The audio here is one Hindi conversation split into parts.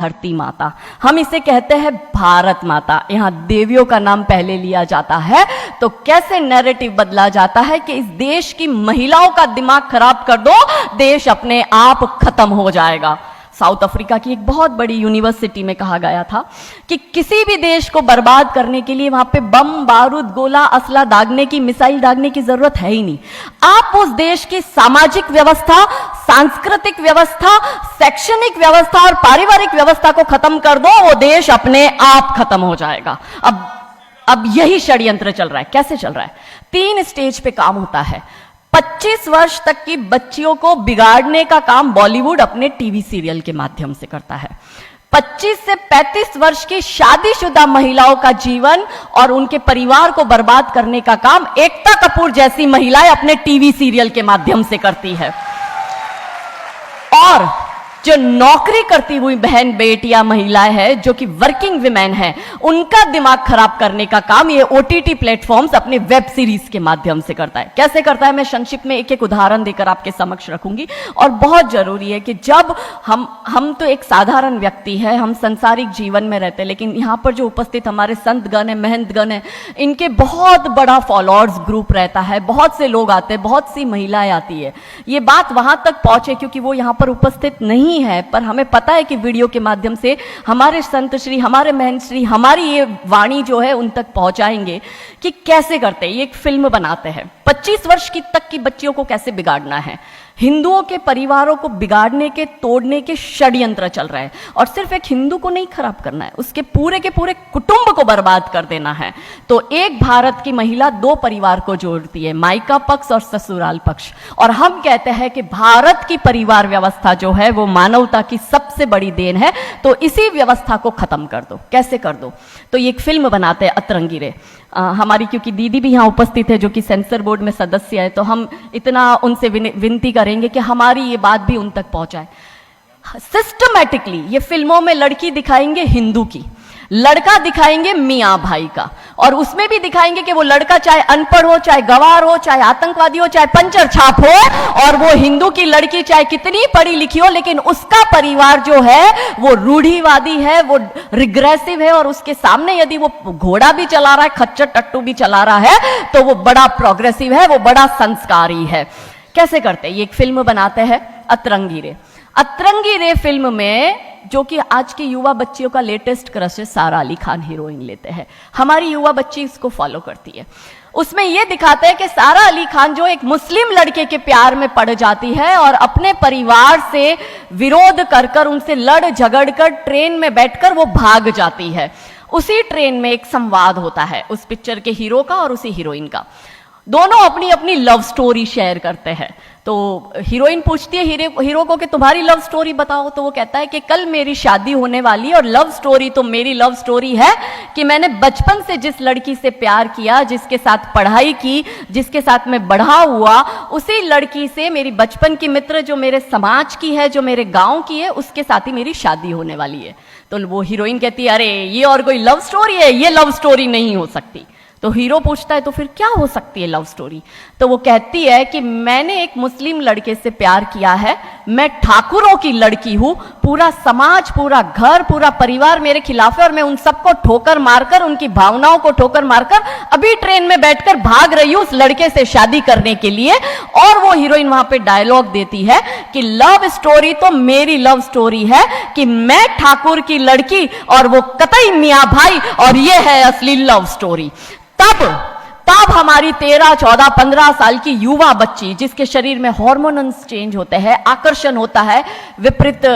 धरती माता, हम इसे कहते हैं भारत माता। यहाँ देवियों का नाम पहले लिया जाता है तो कैसे नैरेटिव बदला जाता है कि इस देश की महिलाओं का दिमाग खराब कर दो, देश अपने आप खत्म हो जाएगा। साउथ अफ्रीका की एक बहुत बड़ी यूनिवर्सिटी में कहा गया था कि किसी भी देश को बर्बाद करने के लिए वहां पे बम, बारूद, गोला, असला दागने की, मिसाइल दागने की जरूरत है ही नहीं। आप उस देश की सामाजिक व्यवस्था, सांस्कृतिक व्यवस्था, शैक्षणिक व्यवस्था और पारिवारिक व्यवस्था को खत्म कर दो, वो देश अपने आप खत्म हो जाएगा। अब यही षड्यंत्र चल रहा है। कैसे चल रहा है? 3 स्टेज पे काम होता है। 25 वर्ष तक की बच्चियों को बिगाड़ने का काम बॉलीवुड अपने टीवी सीरियल के माध्यम से करता है। 25 से 35 वर्ष की शादीशुदा महिलाओं का जीवन और उनके परिवार को बर्बाद करने का काम एकता कपूर जैसी महिलाएं अपने टीवी सीरियल के माध्यम से करती है। और जो नौकरी करती हुई बहन, बेटियां, महिलाएं हैं, जो कि वर्किंग विमेन हैं, उनका दिमाग खराब करने का काम ये ओटीटी प्लेटफॉर्म्स अपने वेब सीरीज के माध्यम से करता है। कैसे करता है, मैं संक्षिप्त में एक एक उदाहरण देकर आपके समक्ष रखूंगी। और बहुत जरूरी है कि जब हम तो एक साधारण व्यक्ति है, हम संसारिक जीवन में रहते हैं, लेकिन यहाँ पर जो उपस्थित हमारे संतगण है, महंतगण है, इनके बहुत बड़ा फॉलोअर्स ग्रुप रहता है, बहुत से लोग आते हैं, बहुत सी महिलाएं आती है। ये बात वहां तक पहुंचे क्योंकि वो यहाँ पर उपस्थित नहीं है, पर हमें पता है कि वीडियो के माध्यम से हमारे संत श्री, हमारे महंत श्री हमारी ये वाणी जो है उन तक पहुंचाएंगे कि कैसे करते हैं। ये एक फिल्म बनाते हैं 25 वर्ष तक की बच्चियों को कैसे बिगाड़ना है। हिंदुओं के परिवारों को बिगाड़ने के, तोड़ने के षड्यंत्र चल रहे हैं। और सिर्फ एक हिंदू को नहीं खराब करना है, उसके पूरे के पूरे कुटुंब को बर्बाद कर देना है। तो एक भारत की महिला 2 परिवार को जोड़ती है, मायका पक्ष और ससुराल पक्ष। और हम कहते हैं कि भारत की परिवार व्यवस्था जो है वो मानवता की सबसे बड़ी देन है। तो इसी व्यवस्था को खत्म कर दो। कैसे कर दो? तो ये एक फिल्म बनाते हैं अतरंगी रे। हमारी क्योंकि दीदी भी यहाँ उपस्थित है जो कि सेंसर बोर्ड में सदस्य है, तो हम इतना उनसे विनती करेंगे कि हमारी ये बात भी उन तक पहुंचाए। सिस्टमैटिकली ये फिल्मों में लड़की दिखाएंगे हिंदू की, लड़का दिखाएंगे मियाँ भाई का, और उसमें भी दिखाएंगे कि वो लड़का चाहे अनपढ़ हो, चाहे गवार हो, चाहे आतंकवादी हो, चाहे पंचर छाप हो, और वो हिंदू की लड़की चाहे कितनी पढ़ी लिखी हो, लेकिन उसका परिवार जो है वो रूढ़िवादी है, वो रिग्रेसिव है, और उसके सामने यदि वो घोड़ा भी चला रहा है, खच्चर टट्टू भी चला रहा है, तो वो बड़ा प्रोग्रेसिव है, वो बड़ा संस्कारी है। कैसे करते हैं? ये एक फिल्म बनाते हैं अतरंगी रे। अतरंगी रे फिल्म में जो कि आज की युवा बच्चियों का लेटेस्ट क्रश है, सारा अली खान हीरोइन लेते हैं। हमारी युवा बच्ची इसको फॉलो करती है। उसमें यह दिखाते हैं कि सारा अली खान जो एक मुस्लिम लड़के के प्यार में पड़ जाती है और अपने परिवार से विरोध कर उनसे लड़ झगड़ कर ट्रेन में बैठकर वो भाग जाती है। उसी ट्रेन में एक संवाद होता है उस पिक्चर के हीरो का और उसी हीरोइन का। दोनों अपनी अपनी लव स्टोरी शेयर करते हैं। तो हीरोइन पूछती है हीरो को कि तुम्हारी लव स्टोरी बताओ। तो वो कहता है कि कल मेरी शादी होने वाली, और लव स्टोरी तो मेरी लव स्टोरी है कि मैंने बचपन से जिस लड़की से प्यार किया, जिसके साथ पढ़ाई की, जिसके साथ मैं बढ़ा हुआ, उसी लड़की से, मेरी बचपन की मित्र जो मेरे समाज की है, जो मेरे गांव की है, उसके साथ ही मेरी शादी होने वाली है। तो वो हीरोइन कहती है अरे ये और कोई लव स्टोरी है? ये लव स्टोरी नहीं हो सकती। तो हीरो पूछता है तो फिर क्या हो सकती है लव स्टोरी? तो वो कहती है कि मैंने एक मुस्लिम लड़के से प्यार किया है, मैं ठाकुरों की लड़की हूं, पूरा समाज, पूरा घर, पूरा परिवार मेरे खिलाफ है, और मैं उन सबको ठोकर मारकर, उनकी भावनाओं को ठोकर मारकर अभी ट्रेन में बैठकर भाग रही हूं उस लड़के से शादी करने के लिए। और वो हीरोइन वहां पे डायलॉग देती है कि लव स्टोरी तो मेरी लव स्टोरी है कि मैं ठाकुर की लड़की और वो कतई मियाँ भाई, और ये है असली लव स्टोरी। तब हमारी 13, 14, 15 साल की युवा बच्ची, जिसके शरीर में हार्मोन्स चेंज होते हैं, आकर्षण होता है विपरीत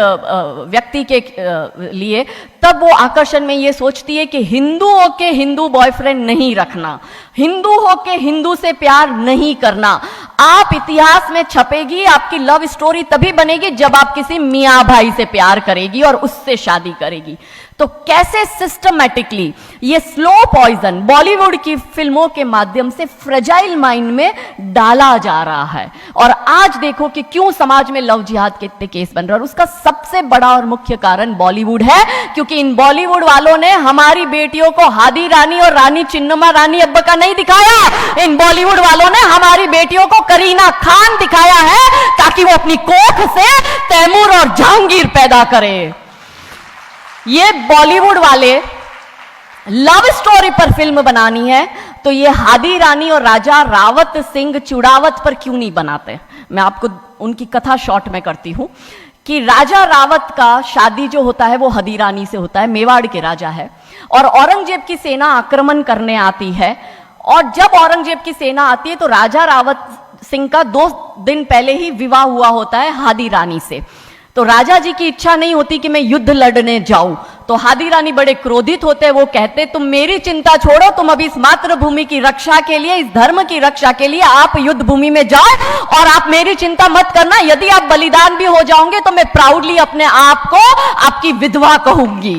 व्यक्ति के लिए, तब वो आकर्षण में ये सोचती है कि हिंदुओं के हिंदू बॉयफ्रेंड नहीं रखना, हिंदू हो के हिंदू से प्यार नहीं करना। आप इतिहास में छपेगी, आपकी लव स्टोरी तभी बनेगी जब आप किसी मियाँ भाई से प्यार करेगी और उससे शादी करेगी। तो कैसे सिस्टमैटिकली ये स्लो पॉइजन बॉलीवुड की फिल्मों के माध्यम से फ्रेजाइल माइंड में डाला जा रहा है। और आज देखो कि क्यों समाज में लव जिहाद के इतने केस बन रहे हैं, और उसका सबसे बड़ा और मुख्य कारण बॉलीवुड है। क्योंकि इन बॉलीवुड वालों ने हमारी बेटियों को हादी रानी और रानी चिन्नमा रानी अब्बा का नहीं दिखाया, इन बॉलीवुड वालों ने हमारी बेटियों को करीना खान दिखाया है, ताकि वो अपनी कोख से तैमूर और जहांगीर पैदा करे। ये बॉलीवुड वाले लव स्टोरी पर फिल्म बनानी है तो ये हादी रानी और राजा रावत सिंह चुड़ावत पर क्यों नहीं बनाते? मैं आपको उनकी कथा शॉर्ट में करती हूं कि राजा रावत का शादी जो होता है वो हदी रानी से होता है, मेवाड़ के राजा है, और औरंगजेब की सेना आक्रमण करने आती है। और जब औरंगजेब की सेना आती है तो राजा रावत सिंह का 2 दिन पहले ही विवाह हुआ होता है हादी रानी से। तो राजा जी की इच्छा नहीं होती कि मैं युद्ध लड़ने जाऊं, तो हादी रानी बड़े क्रोधित होते हैं। वो कहते तुम मेरी चिंता छोड़ो, तुम अभी इस मातृभूमि की रक्षा के लिए, इस धर्म की रक्षा के लिए आप युद्ध भूमि में जाओ और आप मेरी चिंता मत करना। यदि आप बलिदान भी हो जाओगे तो मैं प्राउडली अपने आप को आपकी विधवा कहूंगी।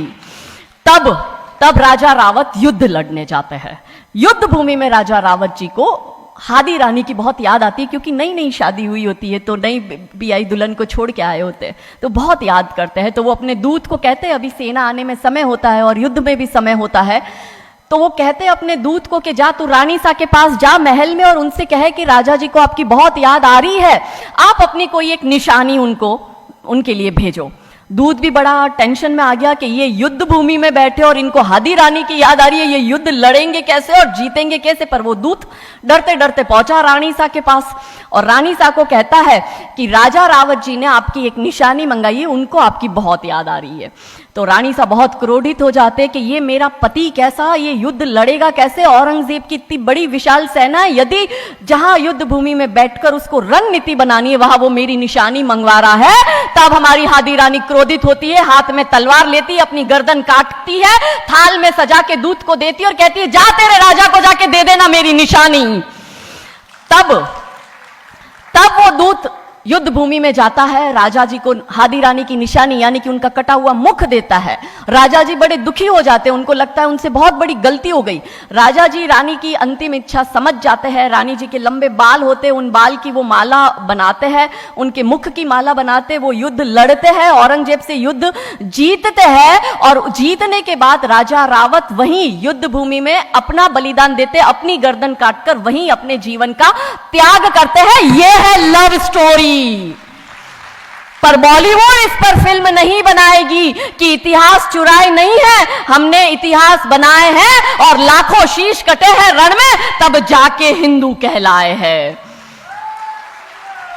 तब राजा रावत युद्ध लड़ने जाते हैं। युद्ध भूमि में राजा रावत जी को हादी रानी की बहुत याद आती है, क्योंकि नई नई शादी हुई होती है तो नई बियाई दुल्हन को छोड़ के आए होते हैं, तो बहुत याद करते हैं। तो वो अपने दूत को कहते हैं, अभी सेना आने में समय होता है और युद्ध में भी समय होता है, तो वो कहते हैं अपने दूत को कि जा तू रानी सा के पास जा महल में और उनसे कहे कि राजा जी को आपकी बहुत याद आ रही है, आप अपनी कोई एक निशानी उनके लिए भेजो। दूत भी बड़ा टेंशन में आ गया कि ये युद्ध भूमि में बैठे और इनको हादी रानी की याद आ रही है, ये युद्ध लड़ेंगे कैसे और जीतेंगे कैसे। पर वो दूत डरते डरते पहुंचा रानी सा के पास और रानी सा को कहता है कि राजा रावत जी ने आपकी एक निशानी मंगाई है, उनको आपकी बहुत याद आ रही है। तो रानी सा बहुत क्रोधित हो जाते कि ये मेरा पति कैसा, ये युद्ध लड़ेगा कैसे, औरंगजेब की इतनी बड़ी विशाल सेना है, यदि जहां युद्ध भूमि में बैठकर उसको रणनीति बनानी है वहां वो मेरी निशानी मंगवा रहा है। तब हमारी हादी रानी क्रोधित होती है, हाथ में तलवार लेती है, अपनी गर्दन काटती है, थाल में सजा के दूत को देती है और कहती है जा तेरे राजा को जाके दे देना मेरी निशानी। तब वो दूत युद्ध भूमि में जाता है, राजा जी को हादी रानी की निशानी यानी कि उनका कटा हुआ मुख देता है। राजा जी बड़े दुखी हो जाते हैं, उनको लगता है उनसे बहुत बड़ी गलती हो गई। राजा जी रानी की अंतिम इच्छा समझ जाते हैं। रानी जी के लंबे बाल होते हैं, उन बाल की वो माला बनाते हैं, उनके मुख की माला बनाते, वो युद्ध लड़ते हैं, औरंगजेब से युद्ध जीतते हैं। और जीतने के बाद राजा रावत वहीं युद्ध भूमि में अपना बलिदान देते, अपनी गर्दन काटकर वहीं अपने जीवन का त्याग करते हैं। यह है लव स्टोरी। पर बॉलीवुड इस पर फिल्म नहीं बनाएगी कि इतिहास चुराए नहीं है, हमने इतिहास बनाए हैं और लाखों शीश कटे हैं रण में, तब जाके हिंदू कहलाए हैं।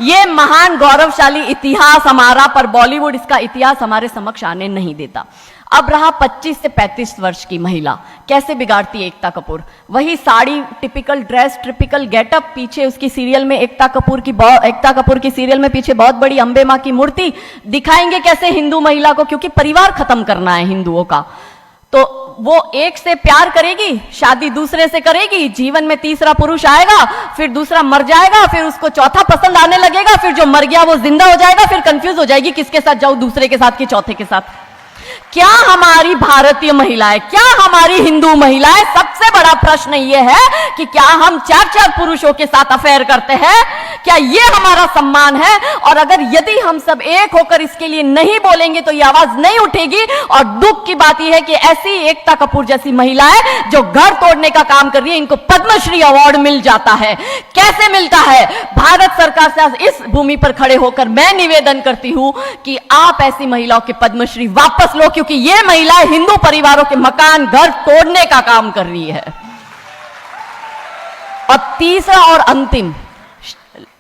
ये महान गौरवशाली इतिहास हमारा, पर बॉलीवुड इसका इतिहास हमारे समक्ष आने नहीं देता। अब रहा 25 से 35 वर्ष की महिला, कैसे बिगाड़ती है एकता कपूर। वही sari, typical dress, typical getup, पीछे उसकी सीरियल में एकता कपूर की सीरियल में पीछे बहुत बड़ी अंबे मां की मूर्ति। दिखाएंगे कैसे हिंदू महिला को, क्योंकि परिवार खत्म करना है हिंदुओं का। तो वो एक से प्यार करेगी, शादी दूसरे से करेगी, जीवन में तीसरा पुरुष आएगा, फिर दूसरा मर जाएगा, फिर उसको चौथा पसंद आने लगेगा, फिर जो मर गया वो जिंदा हो जाएगा, फिर कंफ्यूज हो जाएगी किसके साथ जाऊं, दूसरे के साथ कि चौथे के साथ। क्या हमारी भारतीय महिलाएं, क्या हमारी हिंदू महिलाएं, सबसे बड़ा प्रश्न यह है कि क्या हम 4-4 पुरुषों के साथ अफेयर करते हैं? क्या यह हमारा सम्मान है? और अगर यदि हम सब एक होकर इसके लिए नहीं बोलेंगे तो यह आवाज नहीं उठेगी। और दुख की बात यह है कि ऐसी एकता कपूर जैसी महिलाएं जो घर तोड़ने का काम कर रही है, इनको पद्मश्री अवार्ड मिल जाता है। कैसे मिलता है? भारत सरकार से इस भूमि पर खड़े होकर मैं निवेदन करती हूं कि आप ऐसी महिलाओं के पद्मश्री वापस लो, क्योंकि ये महिलाएं हिंदू परिवारों के मकान, घर तोड़ने का काम कर रही है। और तीसरा और अंतिम,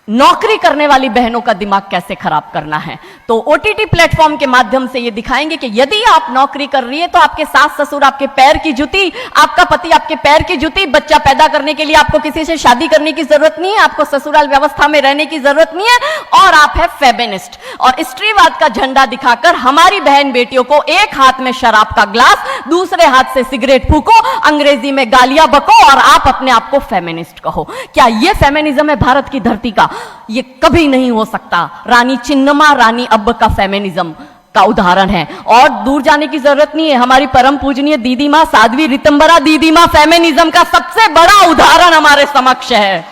नौकरी करने वाली बहनों का दिमाग कैसे खराब करना है। तो ओटीटी प्लेटफॉर्म के माध्यम से ये दिखाएंगे कि यदि आप नौकरी कर रही है तो आपके सास ससुर आपके पैर की जूती, आपका पति आपके पैर की जूती। बच्चा पैदा करने के लिए आपको किसी से शादी करने की जरूरत नहीं है, आपको ससुराल व्यवस्था में रहने की जरूरत नहीं है, और आप है फेमिनिस्ट। और स्त्रीवाद का झंडा दिखाकर हमारी बहन बेटियों को एक हाथ में शराब का ग्लास, दूसरे हाथ से सिगरेट फूको, अंग्रेजी में गालियां बको और आप अपने आप को फेमिनिस्ट कहो। क्या यह फेमिनिज्म है भारत की धरती का? ये कभी नहीं हो सकता। रानी चिन्नमा, रानी अब्ब का फेमिनिज्म का उदाहरण है। और दूर जाने की जरूरत नहीं है, हमारी परम पूजनीय दीदी मां साध्वी रितंबरा दीदी मां फेमिनिज्म का सबसे बड़ा उदाहरण हमारे समक्ष है।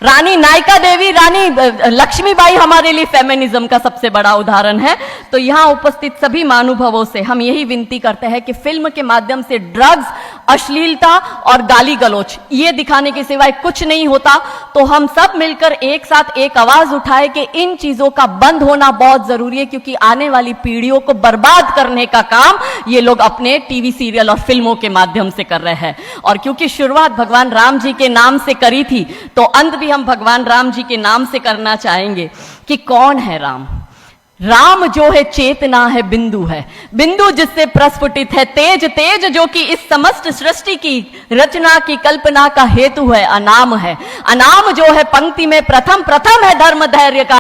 रानी नायका देवी, रानी लक्ष्मीबाई हमारे लिए फेमिनिज्म का सबसे बड़ा उदाहरण है। तो यहां उपस्थित सभी महानुभावों से हम यही विनती करते हैं कि फिल्म के माध्यम से ड्रग्स अश्लीलता और गाली गलौच, ये दिखाने के सिवाय कुछ नहीं होता। तो हम सब मिलकर एक साथ एक आवाज उठाए कि इन चीजों का बंद होना बहुत जरूरी है, क्योंकि आने वाली पीढ़ियों को बर्बाद करने का काम ये लोग अपने टीवी सीरियल और फिल्मों के माध्यम से कर रहे हैं। और क्योंकि शुरुआत भगवान राम जी के नाम से करी थी, तो अंत भी हम भगवान राम जी के नाम से करना चाहेंगे कि कौन है राम। राम जो है चेतना है, बिंदु है, बिंदु जिससे प्रस्फुटित है तेज, तेज जो कि इस समस्त सृष्टि की रचना की कल्पना का हेतु है, अनाम है, अनाम जो है पंक्ति में प्रथम, प्रथम है धर्म धैर्य का